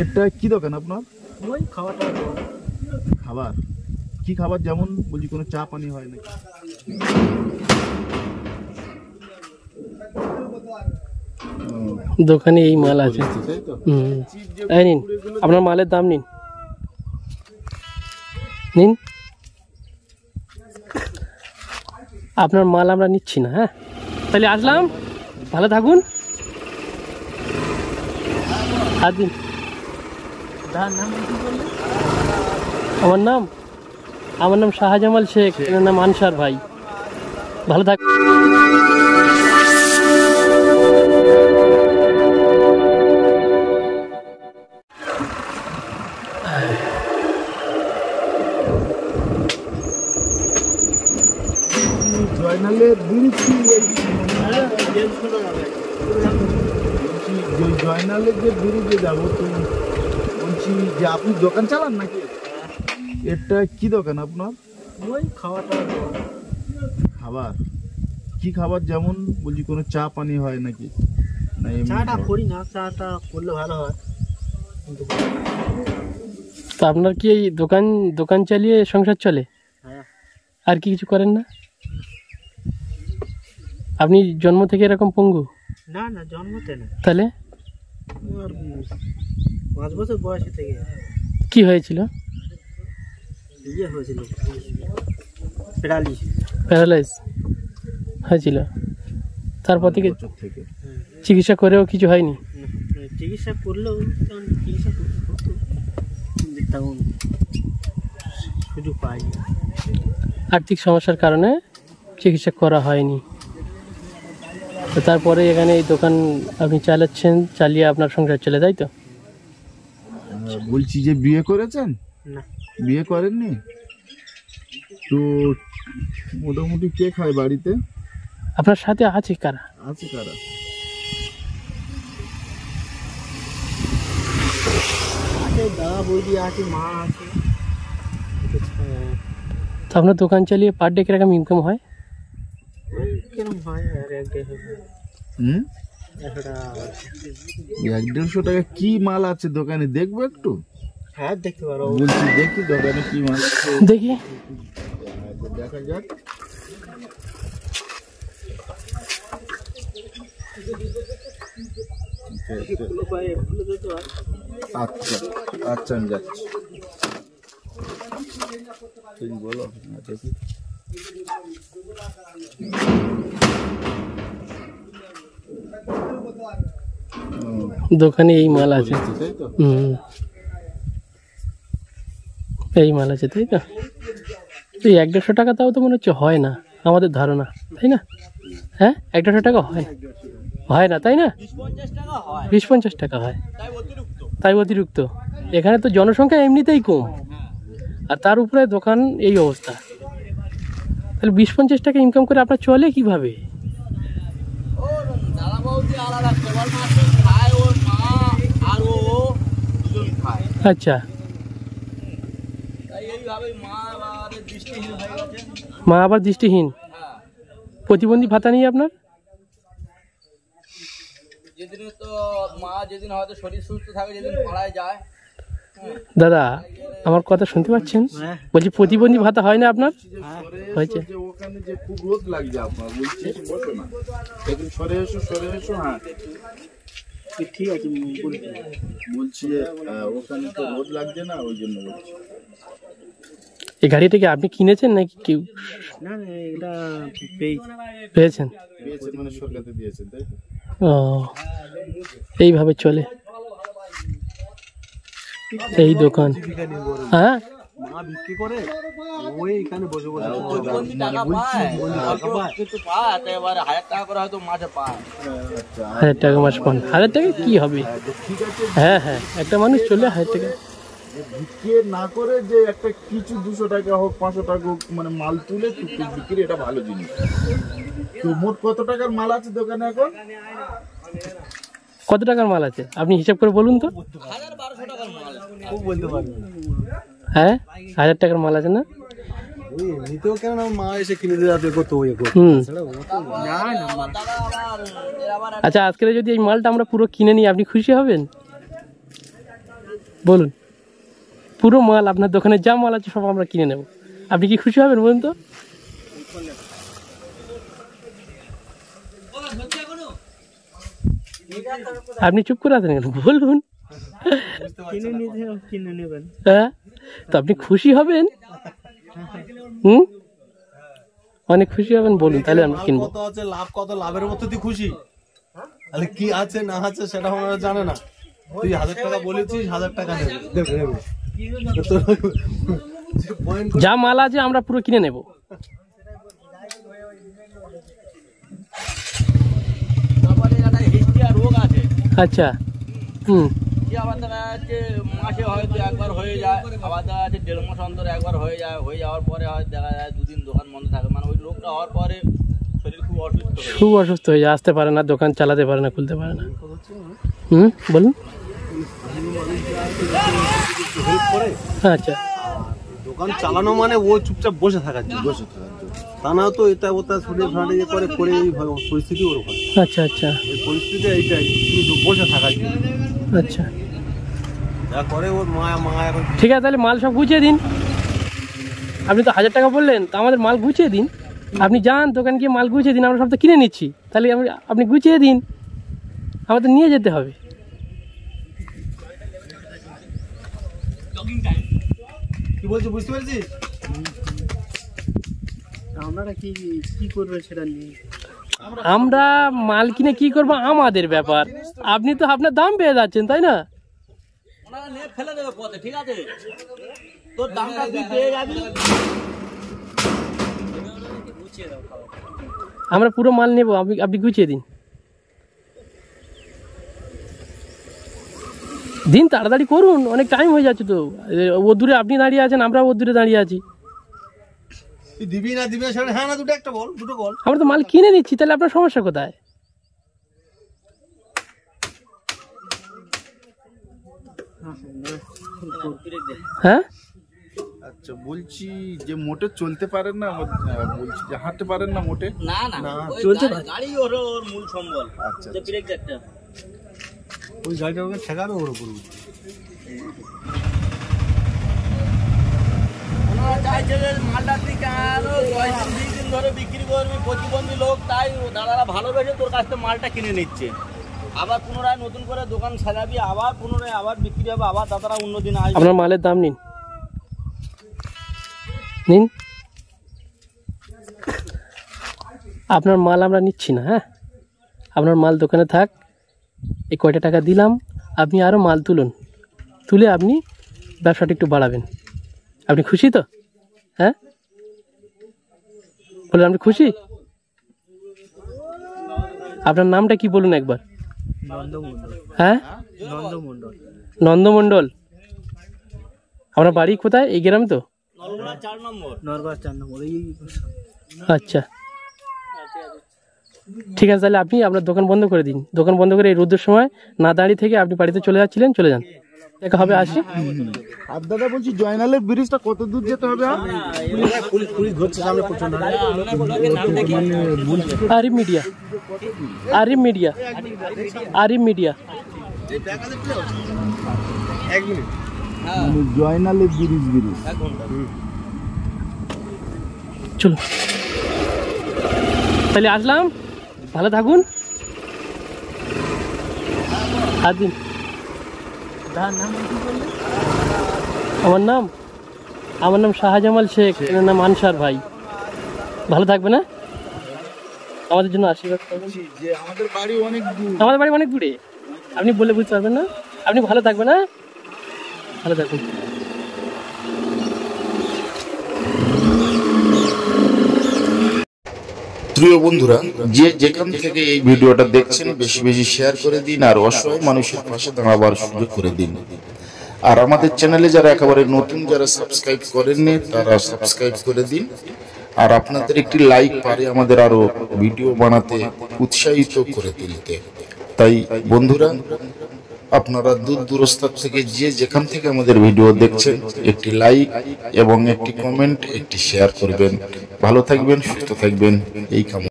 এটা কি দোকান আপনার? ওই খাওয়াটা খাবার কি খাবার? যেমন বলছি কোনো চা পানি হয় নাকি? দোকানে এই মাল আছে। এই নিন আপনার মালের দাম নিন, নিন আপনার মাল আমরা নিচ্ছি না। হ্যাঁ তাহলে আসলাম, ভালো থাকুন। আর দিন আমার নাম শাহজামাল শেখ, এর নাম আনসার ভাই। ভালো থাক। জয়নালের বিড়ি জয়নালের যে বিড়িতে যাবো তো বলছি যে আপনি দোকান চালান নাকি? এটা কি দোকান আপনার? ওই খাওয়াটা খাবার কি খাবার? যেমন বলছি কোনো চা পানি হয় নাকি? না এমনি চাটা খাবার? করি না, চাটা করলে ভালো হয় কিন্তু তো আপনার কি এই দোকান চালিয়ে সংসার চলে? হ্যাঁ। আর কি কিছু করেন না? আপনি জন্ম থেকে এরকম পঙ্গু? না না, জন্মতে না, তাহলে আমার 5 বছর বয়সে থেকে কি হয়েছিল? ইয়ে হয়েছিল, প্যারালাইজ হয়েছিল। তারপর থেকে বছর থেকে চিকিৎসা করেও কিছু হয়নি? চিকিৎসা করলেও তখন চিকিৎসা করতে হতো, তখন সুযোগ পাইনি। আর্থিক সমস্যার কারণে চিকিৎসা করা হয়নি। তো তারপরে এখানে এই দোকান আপনি চালাচ্ছেন, চালিয়ে আপনার সংসার চলে, তাই তো? বলছি যে বিয়ে করেছেন? না, বিয়ে করেননি তো? মোটামুটি কে খায় বাড়িতে? আপনার সাথে আছে কারা? আছে কারা? আছে দাদা বৌদি আছে, মা আছে। তো আপনার দোকান চালিয়ে পার ডে কিরকম ইনকাম হয়? কিরম হয় আর 1-1.5 টাকা। কি মাল আছে দোকানে দেখবো একটু? হ্যাঁ দেখতে পারো। বলছি দেখি দোকানে কি মাল আছে। দেখি। দেখা যাক। আচ্ছা আচ্ছা আমি যাচ্ছি। তুমি বলো। দেখি দোকানে এই মাল আছে। তাই তো? এই মাল আছে, তাই তো? এই 1-1.5 টাকা তাও তো মনে হচ্ছে হয় না আমাদের ধারণা, তাই না? হ্যাঁ 1-1.5 টাকা হয় না, তাই না? 20-50 টাকা হয়, তাই অতিরিক্ত। এখানে তো জনসংখ্যা এমনিতেই কম, আর তার উপরে দোকান এই অবস্থা। তাহলে 20-50 টাকা ইনকাম করে আপনার চলে কিভাবে? আচ্ছা, মা আবার দৃষ্টিহীন। প্রতিবন্ধী ভাতা নেই আপনার? যেদিন তো মা যেদিন হয়তো শরীর সুস্থ থাকে, যেদিন পাড়ায় যায়। দাদা আমার কথা শুনতে পাচ্ছেন? বলছি প্রতিবন্ধী ভাতা হয় না আপনার? হয়েছে। ওখানে যে খুব রোদ লাগছে আপনার, বলছি বসো না, একটু সরে এসো। হ্যাঁ ঠিক আছে, বলছি যে ওখানে তো রোদ লাগছে না, ওই জন্য বলছি। এই গাড়িটাকে আপনি কিনেছেন নাকি কেউ? না না, এটা পেয়েছেন? মানে সরকার দিয়েছেন, তাই তো? ও, এইভাবে চলে এই দোকান। হ্যাঁ মা বিক্রি করে ওই এখানে বসে বসে প্রতিবন্ধী টাকা পায়, কিন্তু পায় তো এবার 1000 টাকা করে হয়তো মাঝে পায়। 1000 টাকা মাস পান? 1000 টাকা কি হবে? হ্যাঁ হ্যাঁ, একটা মানুষ চলে 1000 টাকা বিক্রি না করে যে একটা কিছু 200 টাকা হোক 500 টাকা হোক মানে মাল তুলে টুকটুক বিক্রি, এটা ভালো জিনিস। তো মোট কত টাকার মাল আছে দোকানে এখন? কত টাকার মাল আছে আপনি হিসাব করে বলুন তো। 1000-1200 টাকার মাল খুব বলতে পারবো। হ্যাঁ 1000 টাকার মাল আছে না? ওই এমনিতেও কেন মা এসে কিনে দিয়ে যাবে কত ওই না না। আচ্ছা আজকে যদি এই মালটা আমরা পুরো কিনে নিই আপনি খুশি হবেন? বলুন, পুরো মাল আপনার দোকানে যা মাল আছে সব আমরা কিনে নেব, আপনি কি খুশি হবেন বলুন তো? আপনি চুপ করে আছেন কেন, বলুন। হ্যাঁ, তো আপনি খুশি হবেন? অনেক খুশি হবেন, বলুন তাহলে আমরা কিনবো। কত আছে লাভ, কত লাভের মধ্যে তুই খুশি? তাহলে কি আছে না আছে সেটা আমরা জানে না। তুই 1000 টাকা বলেছিস, 1000 টাকা দেবে। যা মাল আছে আমরা পুরো কিনে নেব। রোগ আছে, আচ্ছা, যে আবার দেখা যাচ্ছে মাসে হয়তো একবার হয়ে যায়, আবার দেখা যাচ্ছে 1.5 মাস অন্তর একবার হয়ে যায়। হয়ে যাওয়ার পরে হয়তো দেখা যায় 2 দিন দোকান বন্ধ থাকে, মানে ওই রোগটা হওয়ার পরে শরীর খুব অসুস্থ হয়ে যায়। খুব অসুস্থ হয়ে যায়, আসতে পারে না, দোকান চালাতে পারে না, খুলতে পারে না। বলুন। আচ্ছা, দোকান চালানো মানে ও চুপচাপ বসে থাকার জন্য, তা না তো এটা ওটা ছড়িয়ে ফাটিয়ে করে এই পরিস্থিতি ওর হয়। আচ্ছা আচ্ছা, এই পরিস্থিতি এইটাই, শুধু বসে থাকার জন্য। আচ্ছা যা করে ওর মা এখন। ঠিক আছে, তাহলে মাল সব গুছিয়ে দিন। আপনি তো 1000 টাকা বললেন, তো আমাদের মাল গুছিয়ে দিন। আপনি যান দোকান গিয়ে মাল গুছিয়ে দিন, আমরা সব তো কিনে নিচ্ছি। তাহলে আপনি গুছিয়ে দিন, আমাদের নিয়ে যেতে হবে। কি বলছো বুঝতে পারছিস? আমরা মাল কিনে কি করবো আমাদের ব্যাপার, আপনি তো আপনার দাম পেয়ে যাচ্ছেন, তাই না? ওনারা নিয়ে ফেলে দেবে পথে, ঠিক আছে? তোর দামটা তুই পেয়ে যাবি। আমরা পুরো মাল নেব, আপনি গুছিয়ে দিন। দিন তাড়াতাড়ি করুন, অনেক টাইম হয়ে যাচ্ছে তো। ও দূরে আপনি দাঁড়িয়ে আছেন, আমরা ও দূরে দাঁড়িয়ে আছি। তুই দিবি না সেটা হ্যাঁ না দুটো একটা বল, দুটো বল। আমরা তো মাল কিনে নিচ্ছি, তাহলে আপনার সমস্যা কোথায়? হ্যাঁ, আচ্ছা, বলছি যে মোটে চলতে পারেন না, বলছি যে হাঁটতে পারেন না মোটে। না না, ওই চলছে গাড়ি ওর মূল সম্বল। আচ্ছা, যে ব্রেক জ্যাকটা ওই গাড়িটা ওকে ঠেকাবে ওর উপর। ওনারা চাইছে যে মালটা তুই কেন 20 দিন ধরে বিক্রি করবি, প্রতিবন্ধী লোক, তাই দাদারা ভালোবেসে তোর কাছ থেকে মালটা কিনে নিচ্ছে। আবার পুনরায় নতুন করে দোকান সাজাবি, আবার পুনরায় আবার বিক্রি হবে, আবার দাদারা অন্য দিন আসবে। আপনার মালের দাম নিন, নিন। আপনার মাল আমরা নিচ্ছি না। হ্যাঁ, আপনার মাল দোকানে থাক। এই কয়টা টাকা দিলাম, আপনি আরও মাল তুলুন, তুলে আপনি ব্যবসাটা একটু বাড়াবেন। আপনি খুশি তো? হ্যাঁ, বলুন, আপনি খুশি? আপনার নামটা কি বলুন একবার? হ্যাঁ, নন্দমণ্ডল। আপনার বাড়ি কোথায়? এই গ্রাম তো? নলগোলা 4 নম্বর। আচ্ছা, ঠিক আছে, তাহলে আপনি আপনার দোকান বন্ধ করে দিন। দোকান বন্ধ করে এই রোদের সময় না দাঁড়িয়ে থেকে আপনি বাড়িতে চলে যাচ্ছিলেন, চলে যান। দেখা হবে, আসি। আর দাদা বলছি জয়নালের ব্রিজটা কত দূর যেতে হবে? পুলিশ ধরছে সামনে প্রচন্ড। Arif media, Arif media, Arif media. এক মিনিট। জয়নালের ব্রিজ। চলুন, তাহলে আসলাম, ভালো থাকুন। আর দিন। আমার নাম শাহজামাল শেখ, এর নাম আনসার ভাই। ভালো থাকবে না? আমাদের জন্য আশীর্বাদ করবেন। যে আমাদের বাড়ি অনেক দূর। আমাদের বাড়ি অনেক দূরে, আপনি বলে বুঝতে পারবেন না। আপনি ভালো থাকবেন, না ভালো থাকুন। প্রিয় বন্ধুরা, যে যেখান থেকে এই ভিডিওটা দেখছেন বেশি বেশি শেয়ার করে দিন, আর অসহায় মানুষের পাশে দাঁড়াবার সুযোগ করে দিন। আর আমাদের চ্যানেলে যারা একেবারে নতুন, যারা সাবস্ক্রাইব করেননি, তারা সাবস্ক্রাইব করে দিন। আর আপনাদের একটি লাইক পারে আমাদের আরো ভিডিও বানাতে উৎসাহিত করে তুলতে। তাই বন্ধুরা, আপনারা দূর দূরস্থ থেকে যে যেখান থেকে আমাদের ভিডিও দেখছেন, একটি লাইক এবং একটি কমেন্ট, একটি শেয়ার করবেন। ভালো থাকবেন, সুস্থ থাকবেন, এই কামনা।